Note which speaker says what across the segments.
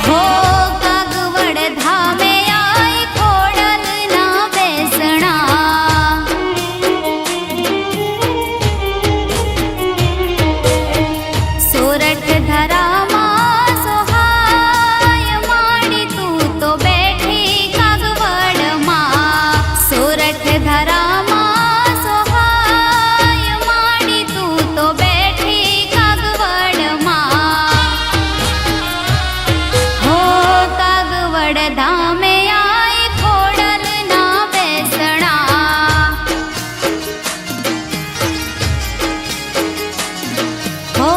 Speaker 1: हो कागवड धामे आई खोडल ना बेसणा सोरठ धरामा सोहाय माडी तू तो बैठी कागवड मा सोरठ धरामा सोहाय माडी तू तो बैठी कागवड मा हो कागवड धामे आई खोडल ना बेसणा हो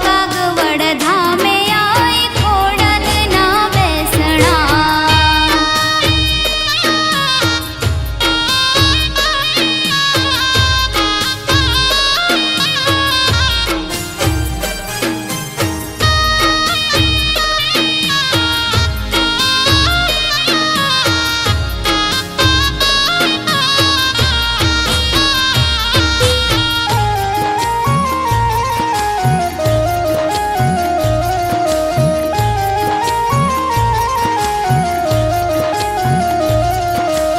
Speaker 1: कागवड धामे आई खोडल ना बेसणा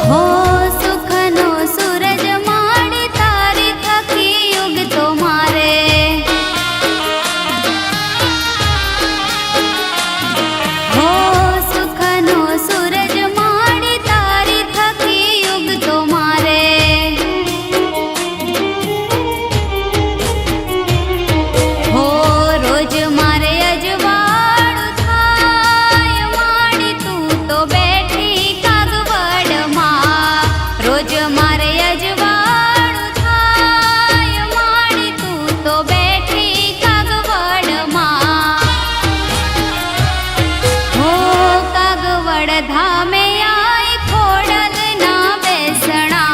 Speaker 1: हो सुखनो सूरज माडी तारी थकी युग तो मारे हो सुखनो सूरज माडी तारी थकी युग तो मारे हो रोज मारे अजवाळू थाय माडी तू तो बैठी कागवड मा रोज मारे अजवाळू थाय माडी तू तो बैठी कागवड मा हो कागवड धामे आई खोडल ना बेसणा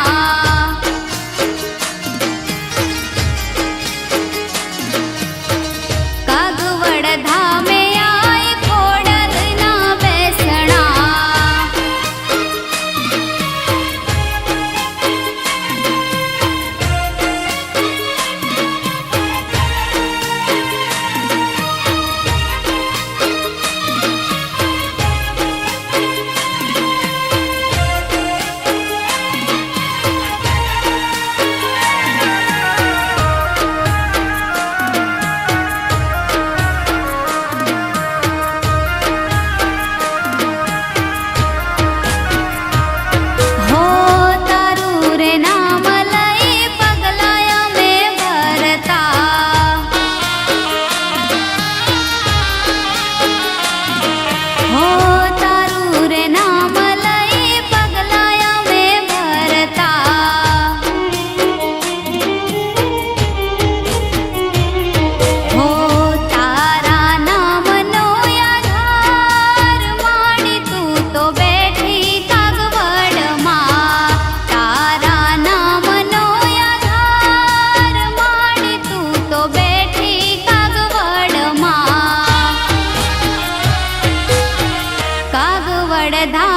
Speaker 1: कागवड धामे आई खोडल ना बेसणा हो तारू रे नाम लई पगलाया में भरता हो तारू रे नाम लई पगलाया में भरता हो तारा नाम नो आधार माडी तू तो बैठी कागवड मा तारा नाम नो आधार माडी तू तो बैठी कागवड मा कागवड धा